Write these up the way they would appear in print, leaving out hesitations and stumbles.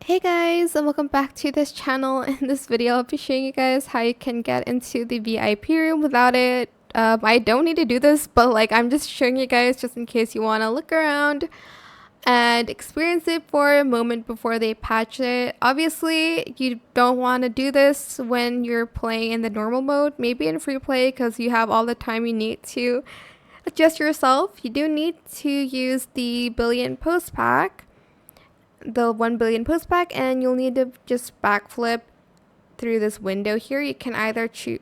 Hey guys, and welcome back to this channel. In this video, I'll be showing you guys how you can get into the VIP room without it. I don't need to do this, but I'm just showing you guys just in case you want to look around and experience it for a moment before they patch it. Obviously, you don't want to do this when you're playing in the normal mode, maybe in free play because you have all the time you need to adjust yourself. You do need to use the billion post pack, the 1 billion post pack, and you'll need to just backflip through this window here. You can either choose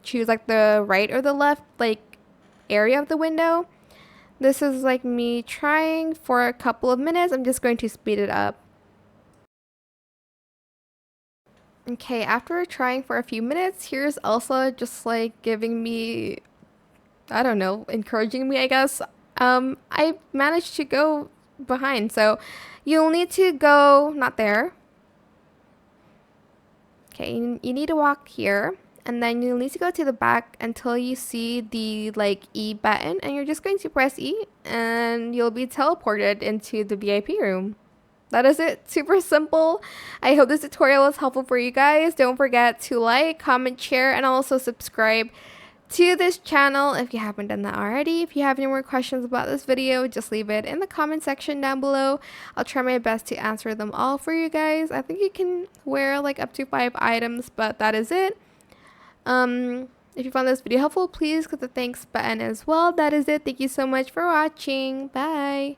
the right or the left area of the window. This is me trying for a couple of minutes. I'm just going to speed it up. Okay, after trying for a few minutes, here's also just giving me, I don't know, encouraging me, I guess. I managed to go behind, so you'll need to go not there. Okay, you need to walk here, and then you'll need to go to the back until you see the E button, and you're just going to press E and you'll be teleported into the VIP room. That is it. Super simple. I hope this tutorial was helpful for you guys. Don't forget to like, comment, share, and also subscribe to this channel if you haven't done that already. If you have any more questions about this video, just leave it in the comment section down below. I'll try my best to answer them all for you guys. I think you can wear up to 5 items, but that is it. If you found this video helpful, please click the thanks button as well. That is it. Thank you so much for watching. Bye.